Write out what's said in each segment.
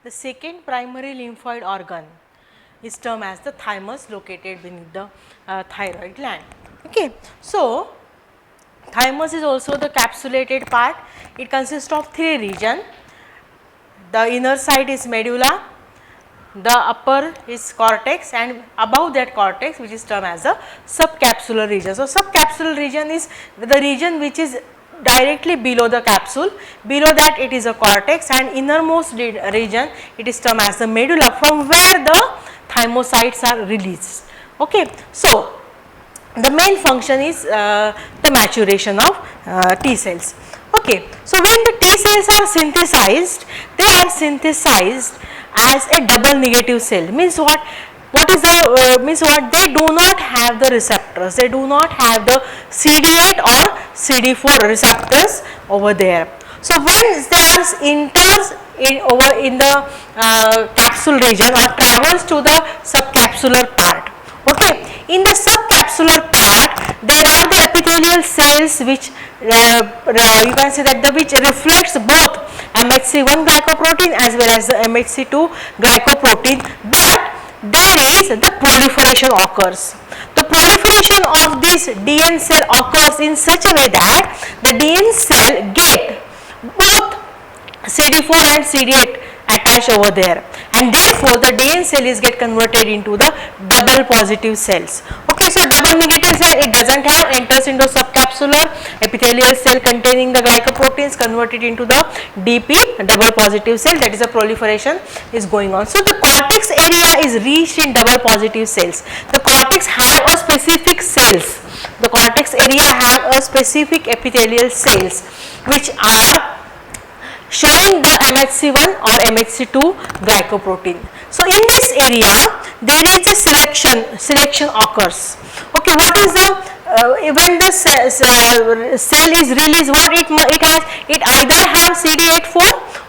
The second primary lymphoid organ is termed as the thymus, located beneath the thyroid gland. Okay. So, thymus is also the capsulated part. It consists of three regions. The inner side is medulla, the upper is cortex, and above that cortex, which is termed as a subcapsular region. So, subcapsular region is the region which is directly below the capsule. Below that it is a cortex, and innermost region it is termed as the medulla, from where the thymocytes are released. Okay. So, the main function is the maturation of T cells. Okay. So, when the T cells are synthesized, they are synthesized as a double negative cell. Means what? What is the means what? They do not have the receptors. They do not have the CD8 or CD4 receptors over there. So, when there enters over in the capsule region or travels to the subcapsular part. Okay. In the subcapsular part, there are the epithelial cells which you can say that which reflects both MHC1 glycoprotein as well as the MHC2 glycoprotein, but there is the proliferation occurs. The proliferation of this DN cell occurs in such a way that the DN cell get both CD4 and CD8 attached over there, and therefore the DN cell is get converted into the double positive cells. Okay, so double negative cell it doesn't have, enters into subcapsular epithelial cell containing the glycoproteins, converted into the DP double positive cell, that is the proliferation is going on. So, the cortex area is reached in double positive cells. The cortex have a specific cells. The cortex area have a specific epithelial cells which are showing the MHC1 or MHC2 glycoprotein. So, in this area there is a selection occurs. Okay, what is the when the cell is released, what it has, it either have CD84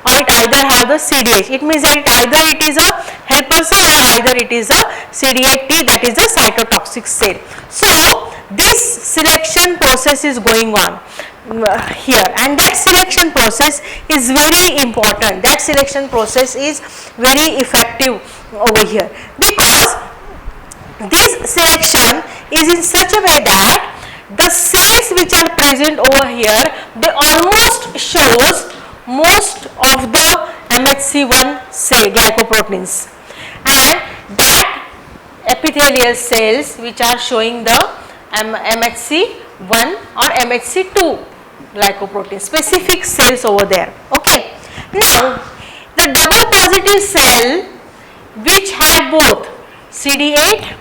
or it either have the CD8. It means that either it is a helper cell or either it is a CD8T, that is the cytotoxic cell. So, this selection process is going on here, and that selection process is very important. That selection process is very effective over here, because this selection is in such a way that the cells which are present over here, they almost shows most of the MHC1 cell glycoproteins, and that epithelial cells which are showing the MHC1 or MHC2 glycoprotein, specific cells over there. Okay. Now, the double positive cell which have both CD8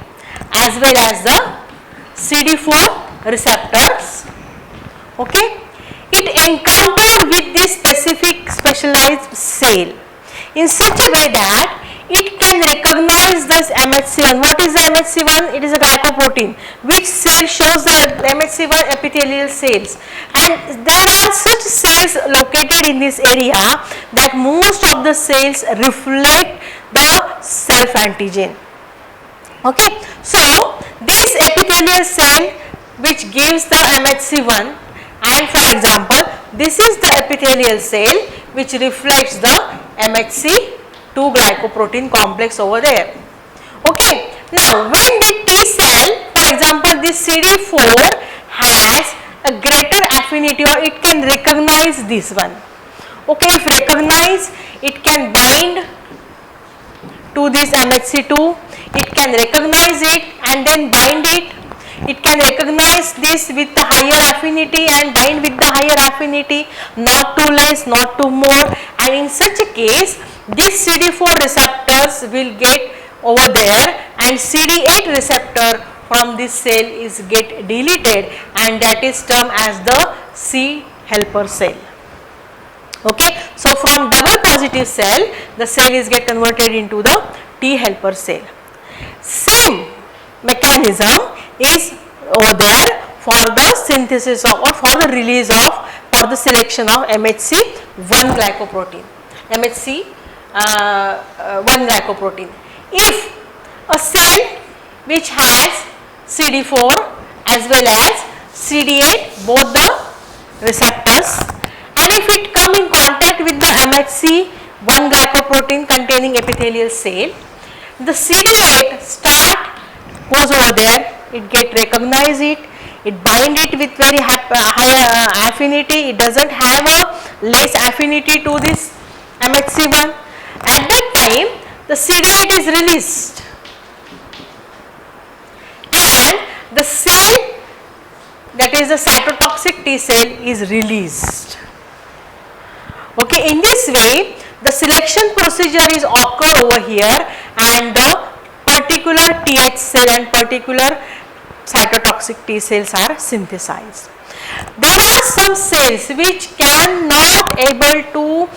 as well as the CD4 receptors, okay, it encountered with this specific specialized cell in such a way that it can recognize this MHC1. What is the MHC1? It is a glycoprotein. Which cell shows the MHC1? Epithelial cells. And there are such cells located in this area that most of the cells reflect the self antigen. Okay. So, this epithelial cell which gives the MHC1, and for example, this is the epithelial cell which reflects the MHC2 glycoprotein complex over there. Okay. Now, when the T cell, for example, this CD4 has a greater affinity, or it can recognize this one. Okay, if recognize, it can bind to this MHC2, it can recognize it and then bind it. It can recognize this with the higher affinity and bind with the higher affinity, not too less, not too more, and in such a case, this CD4 receptors will get over there, and CD8 receptor from this cell is get deleted, and that is termed as the C helper cell. Okay. So, from double positive cell, the cell is get converted into the T helper cell. Same mechanism is over there for the synthesis of, or for the release of, for the selection of MHC1 glycoprotein, MHC1 glycoprotein. If a cell which has CD4 as well as CD8, both the receptors, and if it come in contact with the MHC1 glycoprotein, glycoprotein containing epithelial cell. The CD8 goes over there, it get recognize it, it bind it with very high affinity, it doesn't have a less affinity to this MHC1. At that time the CD8 is released and the cell, that is the cytotoxic T cell, is released. Okay, in this way the selection procedure is occur over here and the particular TH cell and particular cytotoxic T cells are synthesized. There are some cells which cannot able to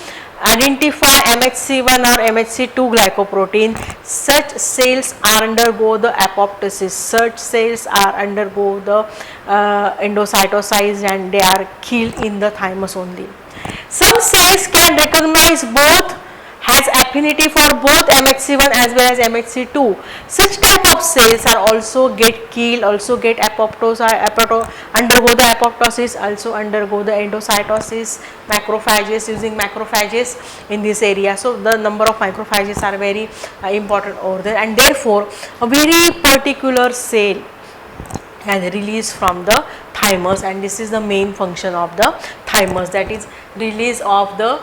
identify MHC1 or MHC2 glycoprotein. Such cells are undergo the apoptosis, such cells are undergo the endocytosis and they are killed in the thymus only. Some cells can recognize both, has affinity for both MHC1 as well as MHC2. Such type of cells are also get killed, also get apoptosis, undergo the apoptosis, also undergo the endocytosis, macrophages, using macrophages in this area. So the number of macrophages are very important over there, and therefore a very particular cell has released from the thymus, and this is the main function of the thymus, that is release of the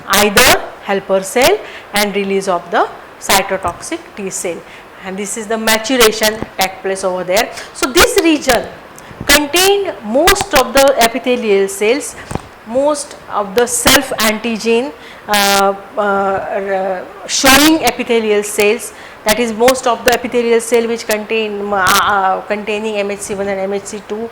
either helper cell and release of the cytotoxic T cell, and this is the maturation take place over there. So this region contained most of the epithelial cells, most of the self antigen showing epithelial cells, that is most of the epithelial cell which contain containing MHC1 and MHC2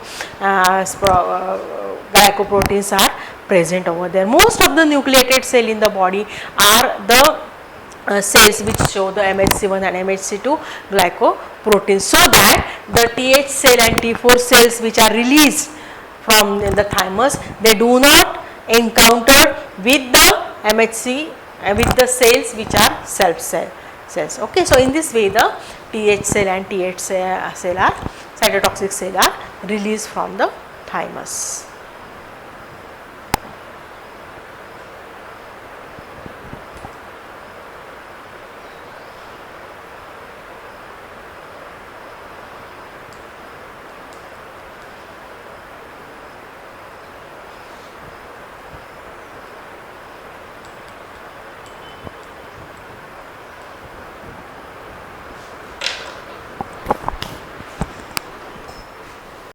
glycoproteins are present over there. Most of the nucleated cell in the body are the cells which show the MHC1 and MHC2 glycoproteins, so that the TH cell and T4 cells which are released from the thymus, they do not encounter with the MHC with the cells which are self cells. Okay, so in this way the TH cell and TH cell are cytotoxic cell are released from the thymus.